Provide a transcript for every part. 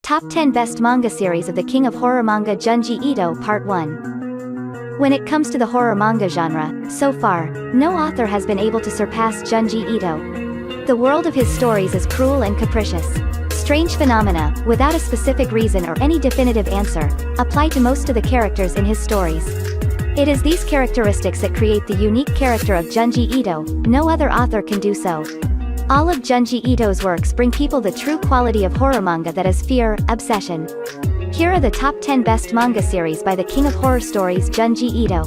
Top 10 Best Manga Series of the King of Horror Manga Junji Ito Part 1. When it comes to the horror manga genre, so far, no author has been able to surpass Junji Ito. The world of his stories is cruel and capricious. Strange phenomena, without a specific reason or any definitive answer, apply to most of the characters in his stories. It is these characteristics that create the unique character of Junji Ito. No other author can do so. All of Junji Ito's works bring people the true quality of horror manga, that is fear, obsession. Here are the top 10 best manga series by the king of horror stories, Junji Ito.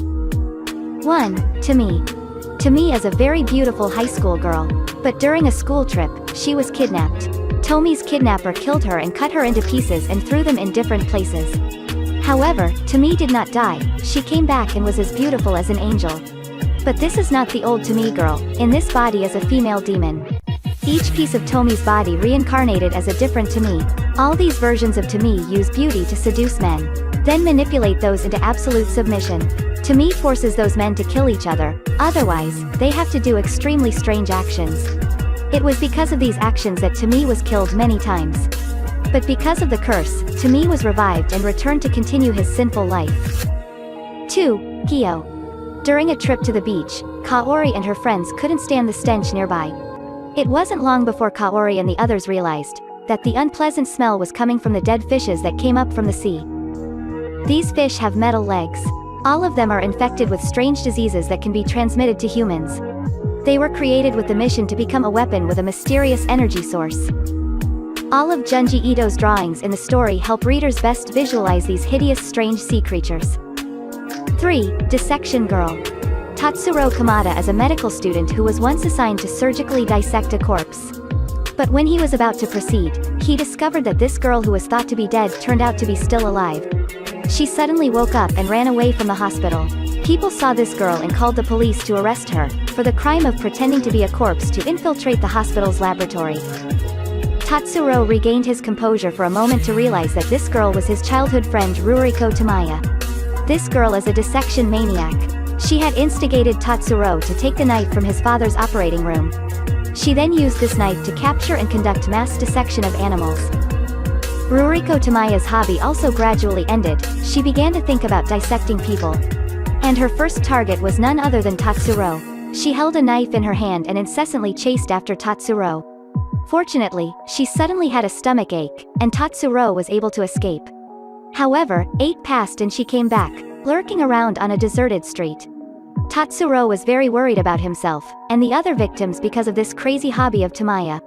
1. Tomi. Tomi is a very beautiful high school girl. But during a school trip, she was kidnapped. Tomi's kidnapper killed her and cut her into pieces and threw them in different places. However, Tomi did not die. She came back and was as beautiful as an angel. But this is not the old Tomi girl. In this body is a female demon. Each piece of Tomi's body reincarnated as a different Tomi. All these versions of Tomi use beauty to seduce men, then manipulate those into absolute submission. Tomi forces those men to kill each other, otherwise, they have to do extremely strange actions. It was because of these actions that Tomi was killed many times. But because of the curse, Tomi was revived and returned to continue his sinful life. 2. Hyo. During a trip to the beach, Kaori and her friends couldn't stand the stench nearby. It wasn't long before Kaori and the others realized that the unpleasant smell was coming from the dead fishes that came up from the sea. These fish have metal legs. All of them are infected with strange diseases that can be transmitted to humans. They were created with the mission to become a weapon with a mysterious energy source. All of Junji Ito's drawings in the story help readers best visualize these hideous, strange sea creatures. 3. Dissection Girl. Tatsuro Kamada is a medical student who was once assigned to surgically dissect a corpse. But when he was about to proceed, he discovered that this girl who was thought to be dead turned out to be still alive. She suddenly woke up and ran away from the hospital. People saw this girl and called the police to arrest her for the crime of pretending to be a corpse to infiltrate the hospital's laboratory. Tatsuro regained his composure for a moment to realize that this girl was his childhood friend Ruriko Tamaya. This girl is a dissection maniac. She had instigated Tatsuro to take the knife from his father's operating room. She then used this knife to capture and conduct mass dissection of animals. Ruriko Tamaya's hobby also gradually ended. She began to think about dissecting people. And her first target was none other than Tatsuro. She held a knife in her hand and incessantly chased after Tatsuro. Fortunately, she suddenly had a stomach ache, and Tatsuro was able to escape. However, 8 passed and she came back, lurking around on a deserted street. Tatsuro was very worried about himself, and the other victims because of this crazy hobby of Tamaya.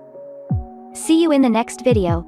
See you in the next video.